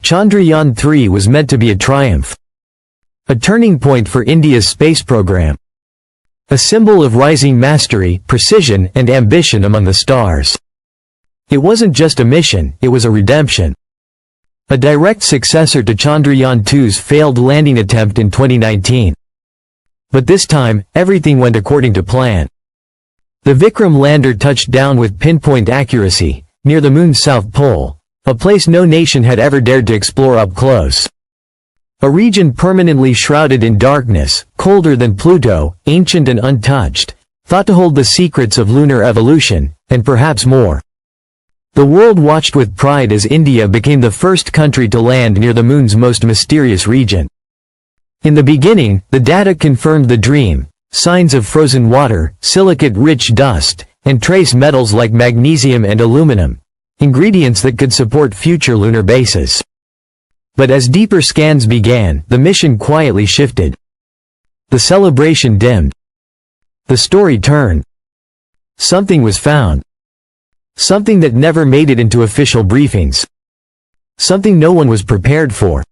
Chandrayaan-3 was meant to be a triumph. A turning point for India's space program. A symbol of rising mastery, precision, and ambition among the stars. It wasn't just a mission, it was a redemption. A direct successor to Chandrayaan-2's failed landing attempt in 2019. But this time, everything went according to plan. The Vikram lander touched down with pinpoint accuracy, near the Moon's south pole, a place no nation had ever dared to explore up close. A region permanently shrouded in darkness, colder than Pluto, ancient and untouched, thought to hold the secrets of lunar evolution, and perhaps more. The world watched with pride as India became the first country to land near the Moon's most mysterious region. In the beginning, the data confirmed the dream: signs of frozen water, silicate-rich dust, and trace metals like magnesium and aluminum, ingredients that could support future lunar bases. But as deeper scans began, the mission quietly shifted. The celebration dimmed. The story turned. Something was found. Something that never made it into official briefings. Something no one was prepared for.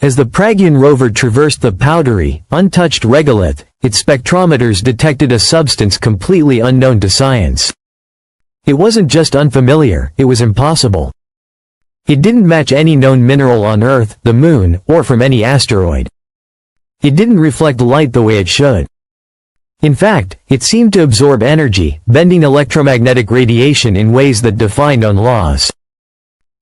As the Pragyan rover traversed the powdery, untouched regolith, its spectrometers detected a substance completely unknown to science. It wasn't just unfamiliar, it was impossible. It didn't match any known mineral on Earth, the Moon, or from any asteroid. It didn't reflect light the way it should. In fact, it seemed to absorb energy, bending electromagnetic radiation in ways that defy known laws.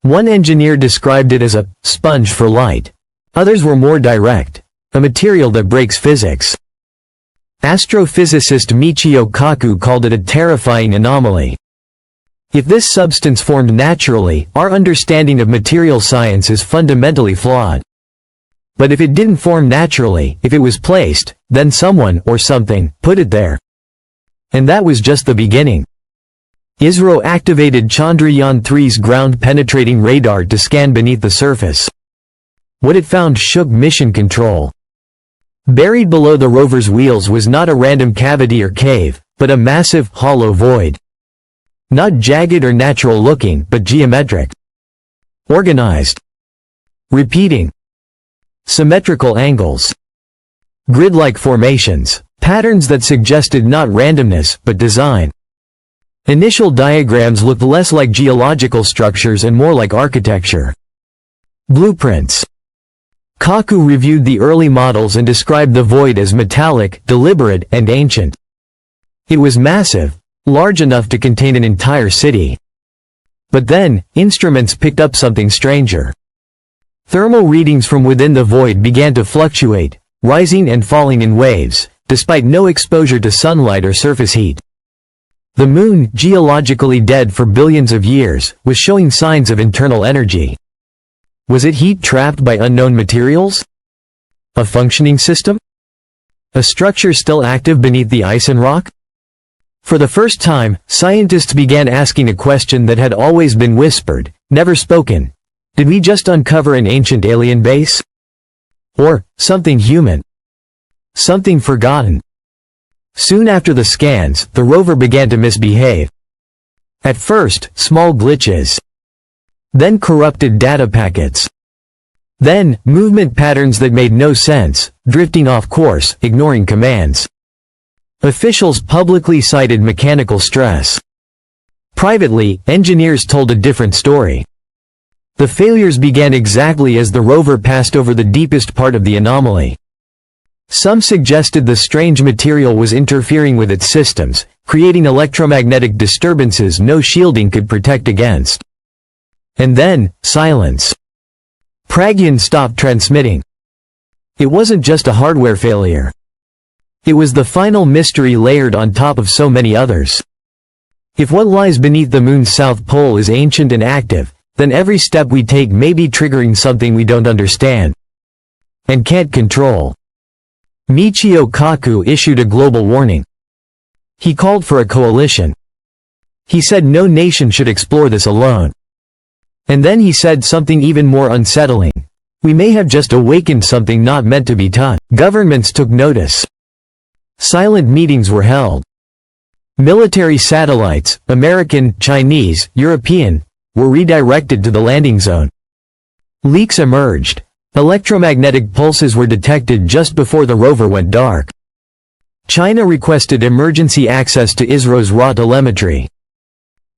One engineer described it as a sponge for light. Others were more direct: a material that breaks physics. Astrophysicist Michio Kaku called it a terrifying anomaly. If this substance formed naturally, our understanding of material science is fundamentally flawed. But if it didn't form naturally, if it was placed, then someone, or something, put it there. And that was just the beginning. ISRO activated Chandrayaan-3's ground-penetrating radar to scan beneath the surface. What it found shook mission control. Buried below the rover's wheels was not a random cavity or cave, but a massive, hollow void. Not jagged or natural-looking, but geometric. Organized. Repeating. Symmetrical angles. Grid-like formations. Patterns that suggested not randomness, but design. Initial diagrams looked less like geological structures and more like architecture. Blueprints. Kaku reviewed the early models and described the void as metallic, deliberate, and ancient. It was massive, large enough to contain an entire city. But then, instruments picked up something stranger. Thermal readings from within the void began to fluctuate, rising and falling in waves, despite no exposure to sunlight or surface heat. The Moon, geologically dead for billions of years, was showing signs of internal energy. Was it heat trapped by unknown materials? A functioning system? A structure still active beneath the ice and rock? For the first time, scientists began asking a question that had always been whispered, never spoken. Did we just uncover an ancient alien base? Or something human? Something forgotten? Soon after the scans, the rover began to misbehave. At first, small glitches. Then corrupted data packets. Then, movement patterns that made no sense, drifting off course, ignoring commands. Officials publicly cited mechanical stress. Privately, engineers told a different story. The failures began exactly as the rover passed over the deepest part of the anomaly. Some suggested the strange material was interfering with its systems, creating electromagnetic disturbances no shielding could protect against. And then, silence. Pragyan stopped transmitting. It wasn't just a hardware failure. It was the final mystery layered on top of so many others. If what lies beneath the Moon's south pole is ancient and active, then every step we take may be triggering something we don't understand and can't control. Michio Kaku issued a global warning. He called for a coalition. He said no nation should explore this alone. And then he said something even more unsettling. We may have just awakened something not meant to be touched. Governments took notice. Silent meetings were held. Military satellites, American, Chinese, European, were redirected to the landing zone. Leaks emerged. Electromagnetic pulses were detected just before the rover went dark. China requested emergency access to ISRO's raw telemetry.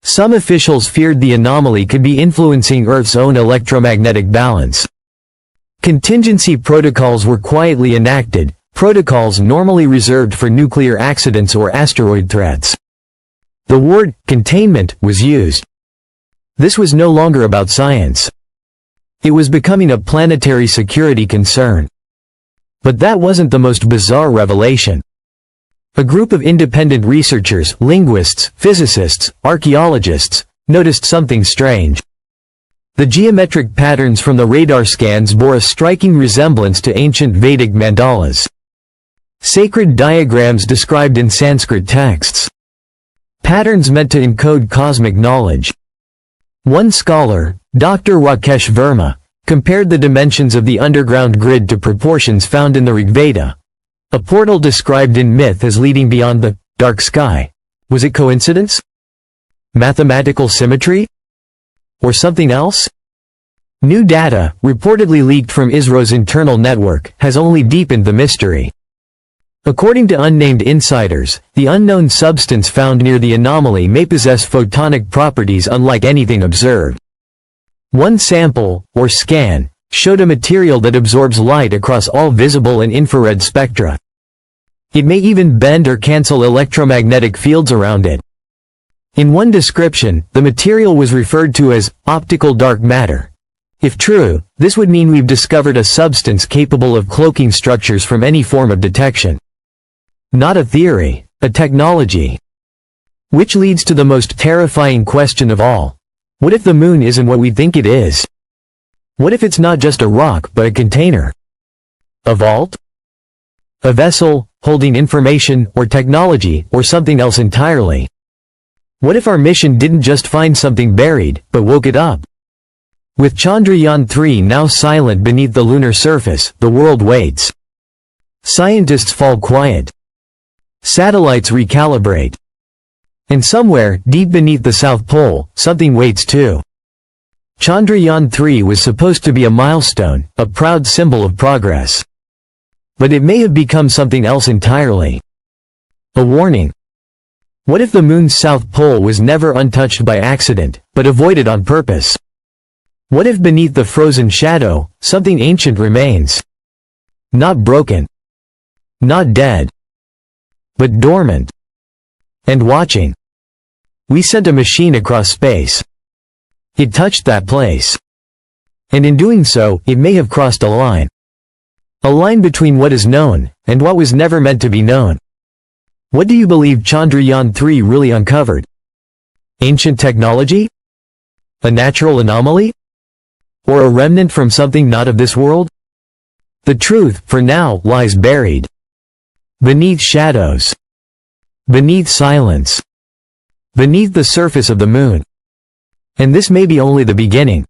Some officials feared the anomaly could be influencing Earth's own electromagnetic balance. Contingency protocols were quietly enacted, protocols normally reserved for nuclear accidents or asteroid threats. The word containment was used. This was no longer about science. It was becoming a planetary security concern. But that wasn't the most bizarre revelation. A group of independent researchers, linguists, physicists, archaeologists, noticed something strange. The geometric patterns from the radar scans bore a striking resemblance to ancient Vedic mandalas. Sacred diagrams described in Sanskrit texts. Patterns meant to encode cosmic knowledge. One scholar, Dr. Rakesh Verma, compared the dimensions of the underground grid to proportions found in the Rigveda, a portal described in myth as leading beyond the dark sky. Was it coincidence? Mathematical symmetry? Or something else? New data, reportedly leaked from ISRO's internal network, has only deepened the mystery. According to unnamed insiders, the unknown substance found near the anomaly may possess photonic properties unlike anything observed. One sample, or scan, showed a material that absorbs light across all visible and infrared spectra. It may even bend or cancel electromagnetic fields around it. In one description, the material was referred to as optical dark matter. If true, this would mean we've discovered a substance capable of cloaking structures from any form of detection. Not a theory, a technology. Which leads to the most terrifying question of all. What if the moon isn't what we think it is? What if it's not just a rock but a container? A vault? A vessel, holding information, or technology, or something else entirely? What if our mission didn't just find something buried, but woke it up? With Chandrayaan-3 now silent beneath the lunar surface, the world waits. Scientists fall quiet. Satellites recalibrate. And somewhere, deep beneath the South Pole, something waits too. Chandrayaan-3 was supposed to be a milestone, a proud symbol of progress. But it may have become something else entirely. A warning. What if the moon's south pole was never untouched by accident, but avoided on purpose? What if beneath the frozen shadow, something ancient remains? Not broken. Not dead. But dormant. And watching. We sent a machine across space. It touched that place. And in doing so, it may have crossed a line. A line between what is known, and what was never meant to be known. What do you believe Chandrayaan-3 really uncovered? Ancient technology? A natural anomaly? Or a remnant from something not of this world? The truth, for now, lies buried. Beneath shadows. Beneath silence. Beneath the surface of the moon. And this may be only the beginning.